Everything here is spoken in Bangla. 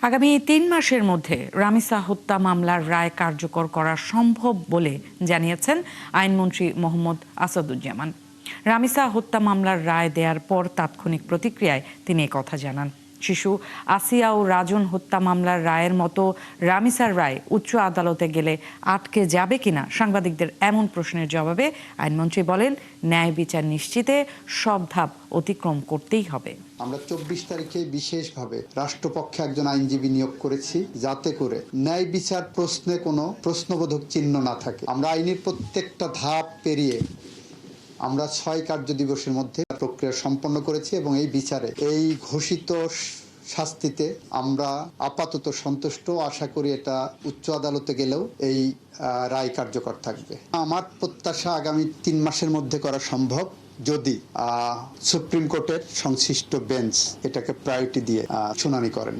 আগামী ৩ মাসের মধ্যে রামিসা হত্যা মামলার রায় কার্যকর করা সম্ভব বলে জানিয়েছেন আইনমন্ত্রী মোহাম্মদ আসাদুজ্জামান। রামিসা হত্যা মামলার রায় দেওয়ার পর তাৎক্ষণিক প্রতিক্রিয়ায় তিনি একথা জানান। শিশু আসিয়া ও রাজন হত্যা মামলার রায়ের মতো রামিসার রায় উচ্চ আদালতে গেলে আটকে যাবে কিনা সাংবাদিকদের এমন প্রশ্নের জবাবে আইনমন্ত্রী বলেন, ন্যায় বিচার নিশ্চিতে সব ধাপ অতিক্রম করতেই হবে। আমরা ২৪ তারিখে বিশেষভাবে রাষ্ট্রপক্ষে একজন আইনজীবী নিয়োগ করেছি, যাতে করে ন্যায় বিচার প্রশ্নে কোনো প্রশ্নবোধক চিহ্ন না থাকে। আমরা আইনের প্রত্যেকটা ধাপ পেরিয়ে আমরা ৬ কার্য দিবসের মধ্যে প্রক্রিয়া সম্পন্ন করেছি এবং এই বিচারে এই ঘোষিত শাস্তিতে আমরা আপাতত সন্তুষ্ট। আশা করি এটা উচ্চ আদালতে গেলেও এই রায় কার্যকর থাকবে। আমার প্রত্যাশা আগামী ৩ মাসের মধ্যে করা সম্ভব, যদি সুপ্রিম কোর্টের সংশ্লিষ্ট বেঞ্চ এটাকে প্রায়োরিটি দিয়ে শুনানি করেন।